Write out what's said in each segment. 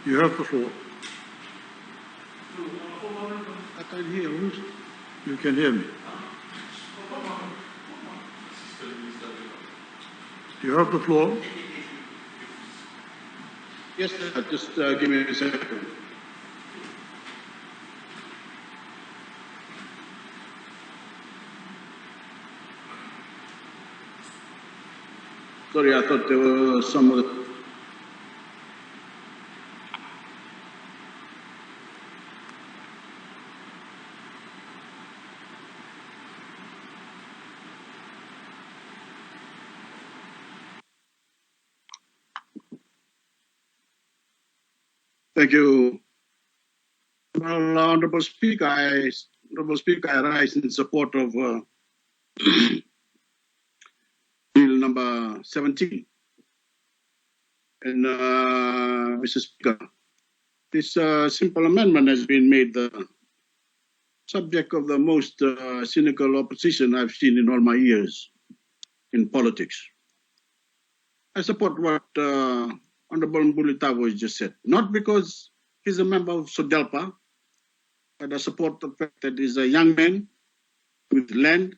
You have the floor. I can hear you. You can hear me. You have the floor. Yes, sir. Just give me a second. Sorry, I thought there were some of the... Thank you. Well, Honorable Speaker, I rise in support of Bill number 17. And Mr. Speaker, this simple amendment has been made the subject of the most cynical opposition I've seen in all my years in politics. I support what Honorable Mbulitavo has just said, not because he's a member of SODELPA, but I support the fact that he's a young man with land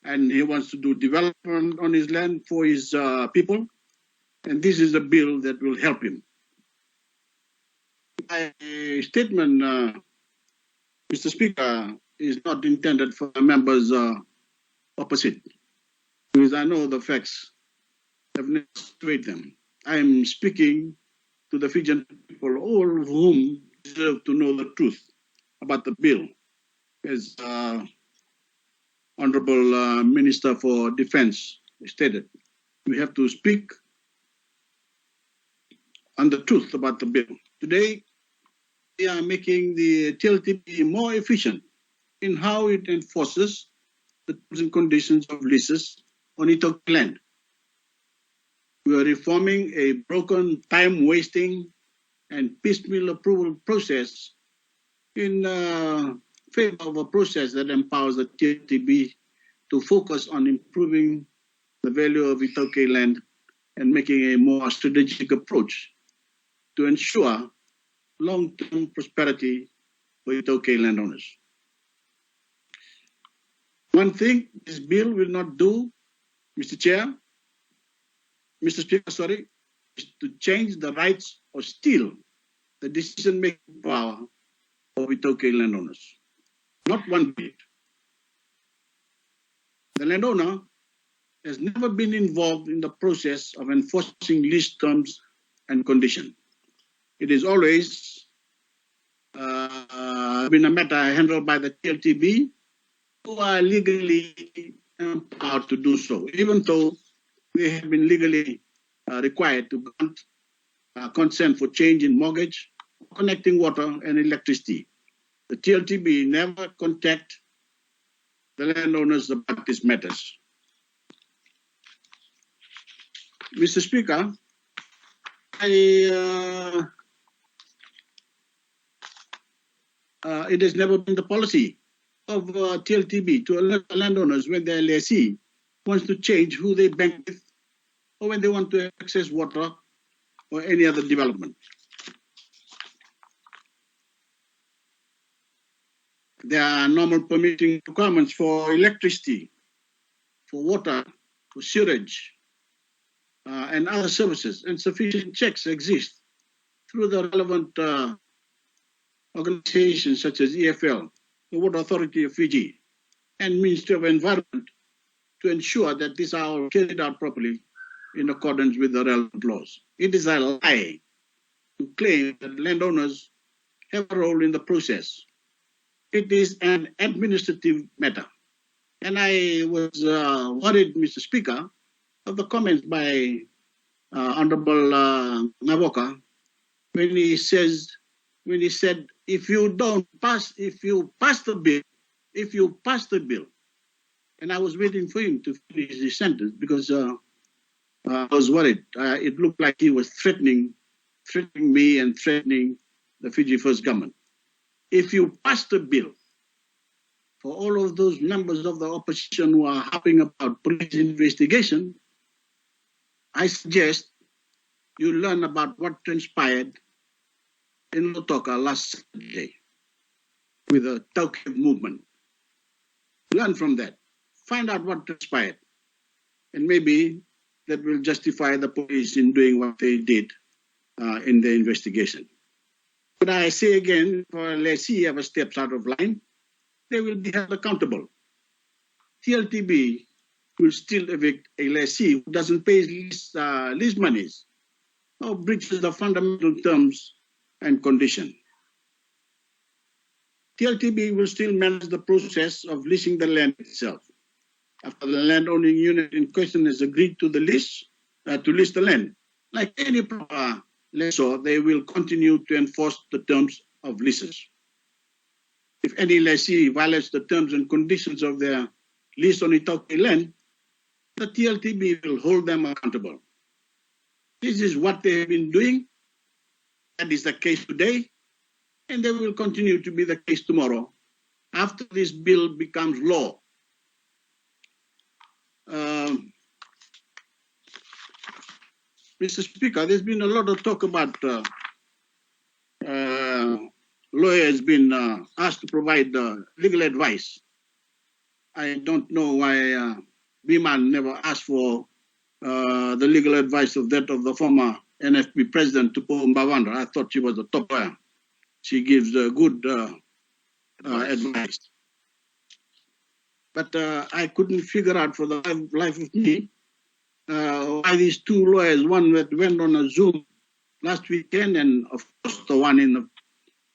and he wants to do development on his land for his people. And this is a bill that will help him. My statement, Mr. Speaker, is not intended for members opposite, because I know the facts have not swayed them. I am speaking to the Fijian people, all of whom deserve to know the truth about the bill. As Honorable Minister for Defense stated, we have to speak on the truth about the bill. Today, we are making the TLTB more efficient in how it enforces the terms and conditions of leases on Itoki land. We are reforming a broken, time-wasting, and piecemeal approval process in favor of a process that empowers the TLTB to focus on improving the value of Itoki land and making a more strategic approach to ensure long-term prosperity for Itoki landowners. One thing this bill will not do, Mr. Speaker, is to change the rights or steal the decision-making power of Itoki landowners. Not one bit. The landowner has never been involved in the process of enforcing lease terms and conditions. It is always been a matter handled by the TLTB, who are legally empowered to do so, even though we have been legally required to grant consent for change in mortgage, connecting water and electricity. The TLTB never contact the landowners about these matters. Mr. Speaker, it has never been the policy of TLTB to alert the landowners when their lessee wants to change who they bank with or when they want to access water or any other development. There are normal permitting requirements for electricity, for water, for sewage, and other services, and sufficient checks exist through the relevant organizations such as EFL, the Water Authority of Fiji, and Ministry of Environment to ensure that these are all carried out properly in accordance with the relevant laws. It is a lie to claim that landowners have a role in the process. It is an administrative matter. And I was worried, Mr. Speaker, of the comments by Honorable Ngavoka when he said, if you pass the bill, and I was waiting for him to finish his sentence because I was worried. It looked like he was threatening me and threatening the Fiji First Government. If you pass the bill, for all of those members of the opposition who are harping about police investigation, I suggest you learn about what transpired in Lotoka last Saturday with the Tauke movement. Learn from that. Find out what transpired. And maybe that will justify the police in doing what they did in the investigation. But I say again, if a lessee ever steps out of line, they will be held accountable. TLTB will still evict a lessee who doesn't pay lease monies or breaches the fundamental terms and conditions. TLTB will still manage the process of leasing the land itself. After the landowning unit in question has agreed to the lease, to lease the land, like any proper lessor, they will continue to enforce the terms of leases. If any lessee violates the terms and conditions of their lease on Itauke land, the TLTB will hold them accountable. This is what they have been doing. That is the case today, and they will continue to be the case tomorrow after this bill becomes law. Mr. Speaker, there's been a lot of talk about lawyers being asked to provide legal advice. I don't know why Biman never asked for the legal advice of the former NFP president, Tupo Mbawanda. I thought she was a top lawyer. She gives good advice. But I couldn't figure out for the life of me why these two lawyers, one that went on a Zoom last weekend, and of course the one in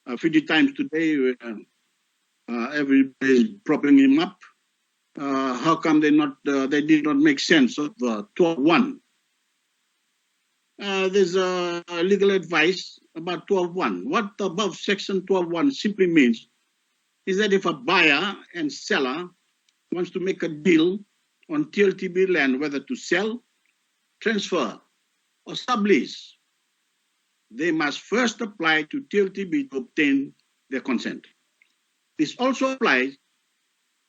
the Fiji Times today, where everybody is propping him up. How come they did not make sense of 12.1? There's legal advice about 12.1. What above section 12.1 simply means is that if a buyer and seller wants to make a deal on TLTB land, whether to sell, transfer, or sublease, they must first apply to TLTB to obtain their consent. This also applies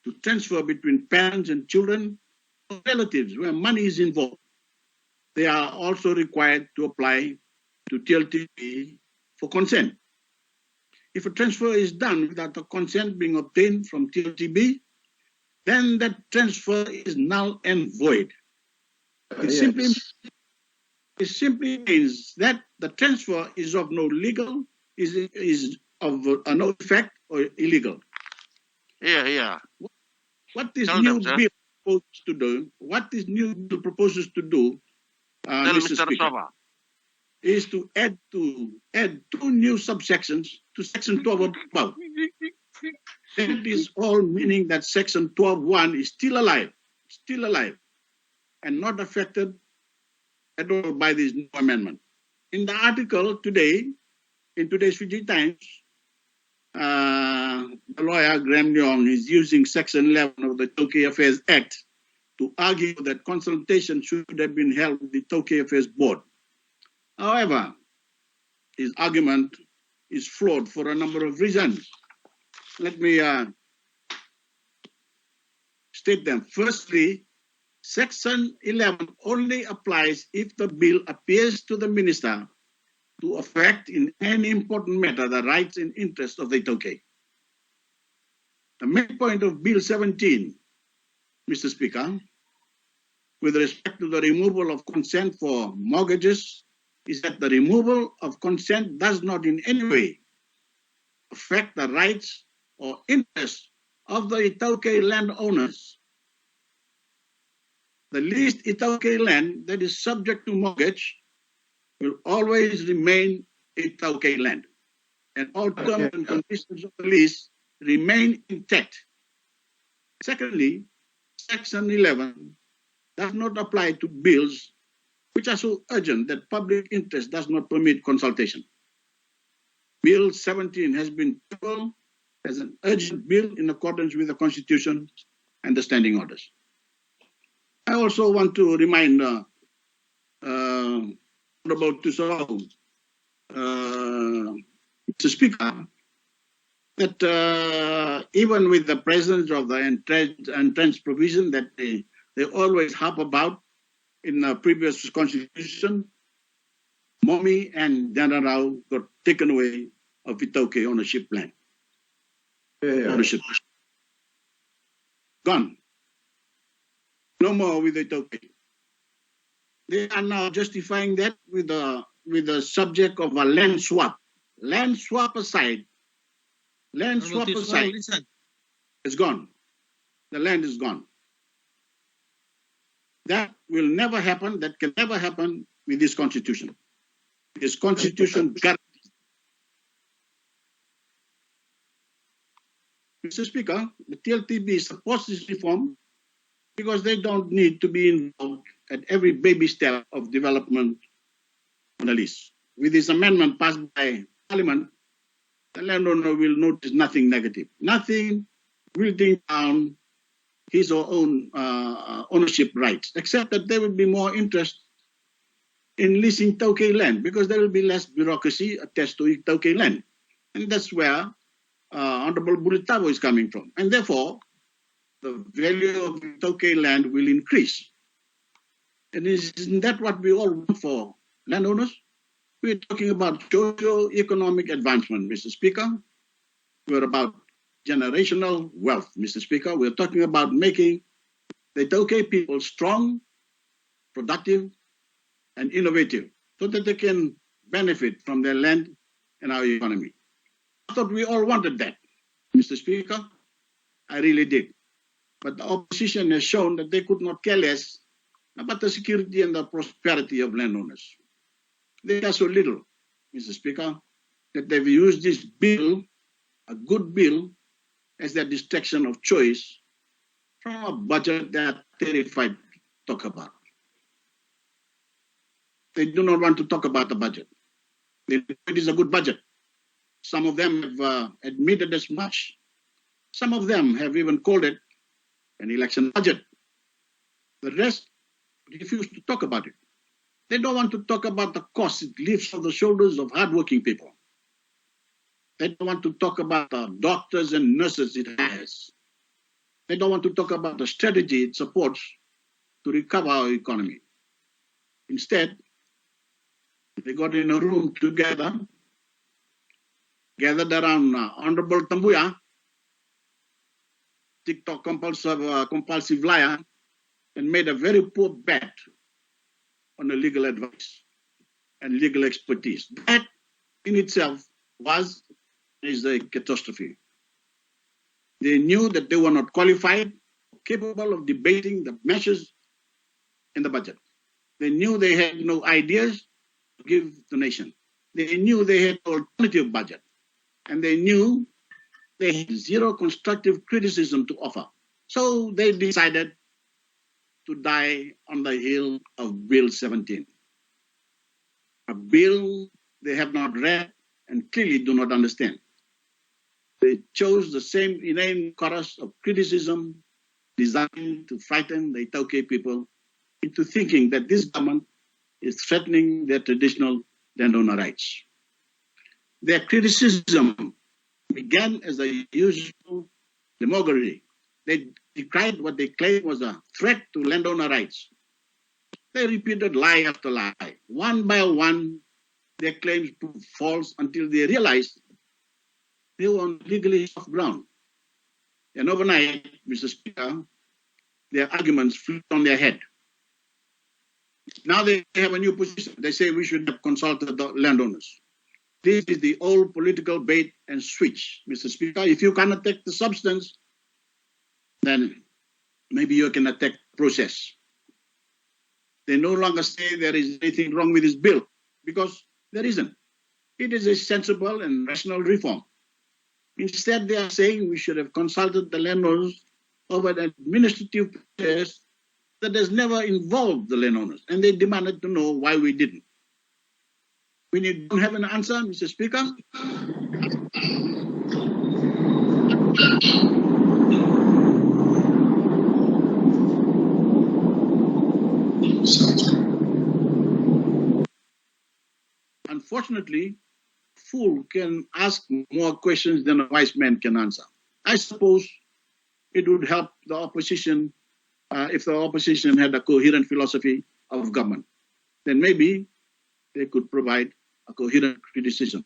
to transfer between parents and children or relatives where money is involved. They are also required to apply to TLTB for consent. If a transfer is done without the consent being obtained from TLTB, then that transfer is null and void. It simply means that the transfer is of no legal, is of no effect or illegal. What this new bill proposes to do, Mr. Speaker, is to add two new subsections to section 12 above. That is all meaning that section 12.1 is still alive, and not affected at all by this new amendment. In the article today, in today's Fiji Times, the lawyer Graham Young is using section 11 of the Tauke Affairs Act to argue that consultation should have been held with the Tauke Affairs Board. However, his argument is flawed for a number of reasons. Let me state them. Firstly, section 11 only applies if the bill appears to the minister to affect in any important matter the rights and interests of the Tauke. The main point of Bill 17, Mr. Speaker, with respect to the removal of consent for mortgages, is that the removal of consent does not in any way affect the rights or interests of the Itauke landowners. The leased Itauke land that is subject to mortgage will always remain Itauke land, and all terms and conditions of the lease remain intact. Secondly, section 11 does not apply to bills which are so urgent that public interest does not permit consultation. Bill 17 has been tabled as an urgent bill in accordance with the Constitution and the standing orders. I also want to remind Honorable Tusao, Mr. Speaker, that even with the presence of the entrenched provision that they always harp about in the previous constitution, Momi and Janarao got taken away of Voreqe ownership plan. Ownership. Gone. No more with Voreqe. They are now justifying that with the subject of a land swap. Land swap aside, it's gone. The land is gone. That will never happen. That can never happen with this constitution. This constitution guarantees. Mr. Speaker, the TLTB supports this reform because they don't need to be involved at every baby step of development on the list. With this amendment passed by Parliament, the landowner will notice nothing negative, nothing wilting down his or own ownership rights, except that there will be more interest in leasing Voreqe land because there will be less bureaucracy attached to Voreqe land. And that's where Honorable Bulitavo is coming from. And therefore, the value of Voreqe land will increase. And isn't that what we all want for landowners? We're talking about socio-economic advancement, Mr. Speaker. We're about generational wealth, Mr. Speaker. We're talking about making the Voreqe people strong, productive, and innovative so that they can benefit from their land and our economy. I thought we all wanted that, Mr. Speaker. I really did. But the opposition has shown that they could not care less about the security and the prosperity of landowners. They are so little, Mr. Speaker, that they've used this bill, a good bill, as their distraction of choice from a budget they are terrified to talk about. They do not want to talk about the budget. They know it is a good budget. Some of them have admitted as much. Some of them have even called it an election budget. The rest refuse to talk about it. They don't want to talk about the cost it lifts on the shoulders of hardworking people. They don't want to talk about the doctors and nurses it has. They don't want to talk about the strategy it supports to recover our economy. Instead, they got in a room together, gathered around Honorable Tambuya, TikTok compulsive liar, and made a very poor bet on the legal advice and legal expertise. That in itself is a catastrophe. They knew that they were not qualified, capable of debating the measures in the budget. They knew they had no ideas to give the nation. They knew they had no alternative budget. And they knew they had zero constructive criticism to offer. So they decided to die on the hill of Bill 17. A bill they have not read and clearly do not understand. They chose the same inane chorus of criticism designed to frighten the Voreqe people into thinking that this government is threatening their traditional landowner rights. Their criticism began as a usual demagoguery. They decried what they claimed was a threat to landowner rights. They repeated lie after lie. One by one, their claims proved false until they realized they were on legally soft ground. And overnight, Mr. Speaker, their arguments flipped on their head. Now they have a new position. They say we should have consulted the landowners. This is the old political bait and switch, Mr. Speaker. If you can attack the substance, then maybe you can attack the process. They no longer say there is anything wrong with this bill, because there isn't. It is a sensible and rational reform. Instead, they are saying we should have consulted the landowners over an administrative process that has never involved the landowners, and they demanded to know why we didn't. When you don't have an answer, Mr. Speaker, unfortunately, a fool can ask more questions than a wise man can answer. I suppose it would help the opposition if the opposition had a coherent philosophy of government. Then maybe they could provide a coherent criticism.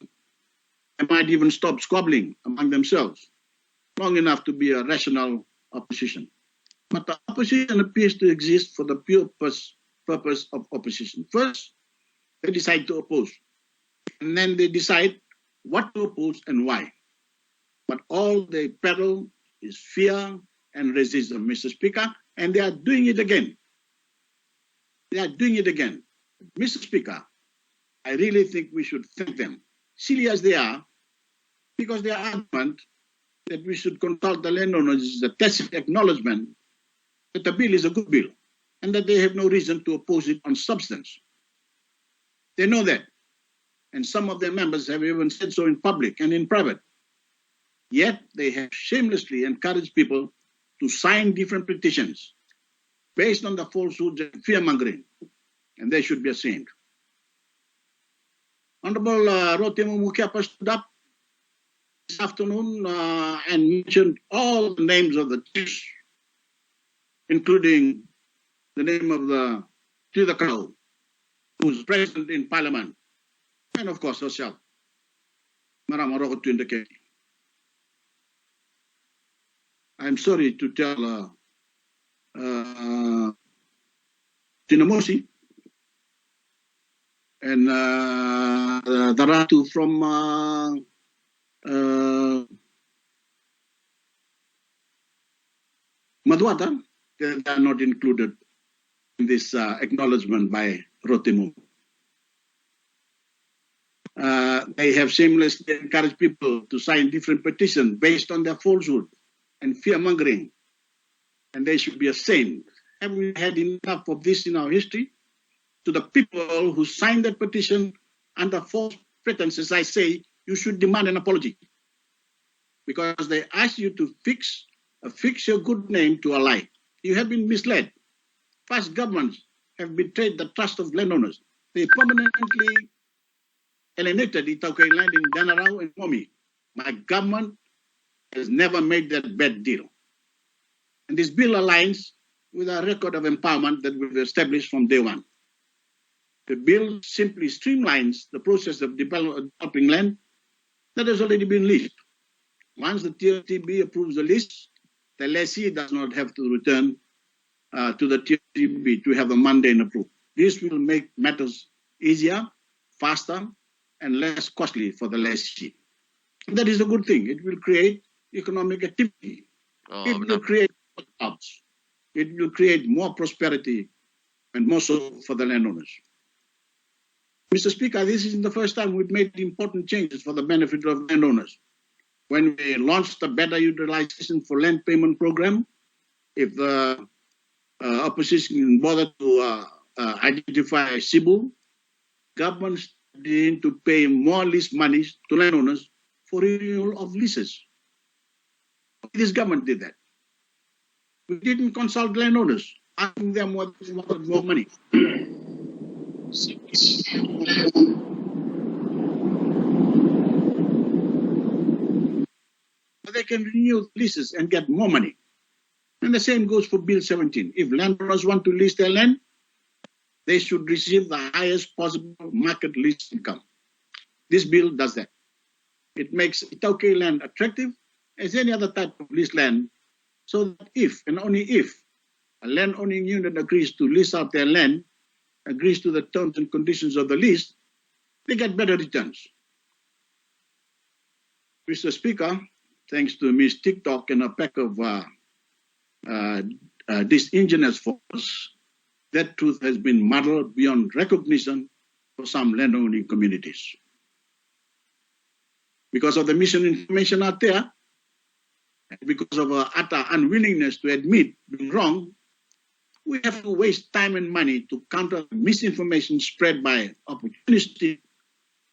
They might even stop squabbling among themselves long enough to be a rational opposition. But the opposition appears to exist for the pure purpose of opposition. First, they decide to oppose, and then they decide what to oppose and why. But all they peddle is fear and racism, Mr. Speaker, and they are doing it again. They are doing it again. Mr. Speaker, I really think we should thank them, silly as they are, because their argument that we should consult the landowners is a tacit acknowledgement that the bill is a good bill and that they have no reason to oppose it on substance. They know that, and some of their members have even said so in public and in private. Yet they have shamelessly encouraged people to sign different petitions based on the falsehoods and fear-mongering, and they should be ashamed. Honorable Rotemu Mukiapa stood up this afternoon and mentioned all the names of the chiefs, including the name of the Tidakau, who's present in Parliament, and of course herself, Marama Rokotu. I'm sorry to tell Tinamosi and the Ratu from Madwata, they are not included in this acknowledgement by Rotemu. They have shamelessly encouraged people to sign different petitions based on their falsehood and fear-mongering, and they should be ashamed. Have we had enough of this in our history? To the people who signed that petition under false pretenses, I say you should demand an apology, because they asked you to fix your good name to a lie. You have been misled. Past governments have betrayed the trust of landowners. They permanently alienated Itauke land in Danarau and Momi. My government has never made that bad deal. And this bill aligns with our record of empowerment that we've established from day one. The bill simply streamlines the process of developing land that has already been leased. Once the TLTB approves the lease, the lessee does not have to return to the TLTB to have a mundane approval. This will make matters easier, faster, and less costly for the lessee. That is a good thing. It will create economic activity. It will create jobs. It will create more prosperity and more so for the landowners. Mr. Speaker, this isn't the first time we've made important changes for the benefit of landowners. When we launched the better utilization for land payment program, if the opposition bothered to identify Cebu, government stepped in to pay more lease monies to landowners for renewal of leases. This government did that. We didn't consult landowners, asking them what they wanted more money. But they can renew leases and get more money. And the same goes for Bill 17. If landowners want to lease their land, they should receive the highest possible market lease income. This bill does that. It makes Itauke land attractive as any other type of leased land, so that if and only if a land owning unit agrees to lease out their land, agrees to the terms and conditions of the lease, they get better returns. Mr. Speaker, thanks to Ms. TikTok and a pack of disingenuous folks, that truth has been muddled beyond recognition for some landowning communities. Because of the misinformation out there, and because of our utter unwillingness to admit being wrong, we have to waste time and money to counter misinformation spread by opportunistic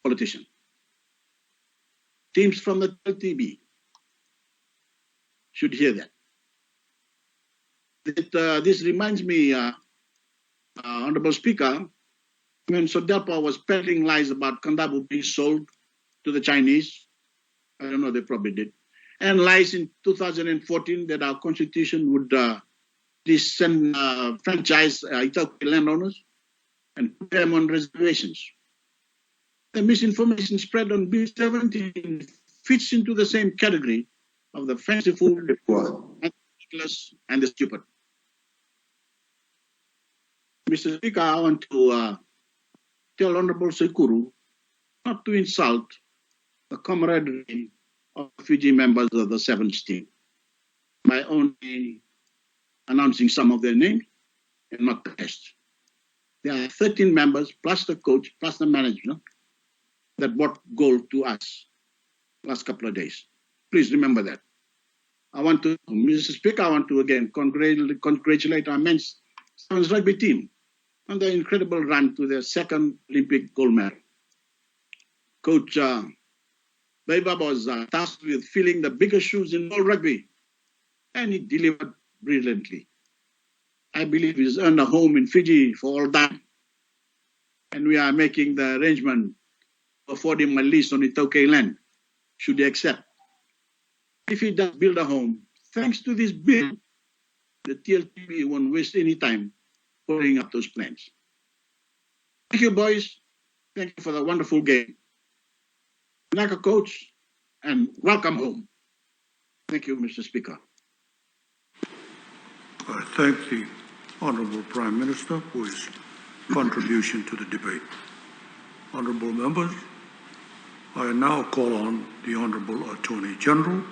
politicians. Teams from the TLTB should hear that. This reminds me, Honorable Speaker, when Sodelpa was peddling lies about Kandabu being sold to the Chinese, I don't know, they probably did, and lies in 2014 that our constitution would franchise Itauke landowners and put them on reservations. The misinformation spread on Bill 17 fits into the same category of the fanciful, and the ridiculous, and the stupid. Mr. Speaker, I want to tell Honorable Sekuru not to insult the camaraderie of Fiji members of the 7th team by only announcing some of their names and not the rest. There are 13 members plus the coach plus the management that brought gold to us last couple of days. Please remember that. Mr. Speaker, I want to again congratulate our men's sevens rugby team on their incredible run to their second Olympic gold medal. Coach Beba was tasked with filling the biggest shoes in all rugby, and he delivered brilliantly. I believe he's earned a home in Fiji for all time, and we are making the arrangement to afford him a lease on Itoke land, should he accept. If he does build a home, thanks to this bill, the TLTB won't waste any time following up those plans. Thank you, boys. Thank you for the wonderful game. Naka coach, and welcome home. Thank you, Mr. Speaker. I thank the Honourable Prime Minister for his contribution to the debate. Honourable members, I now call on the Honourable Attorney General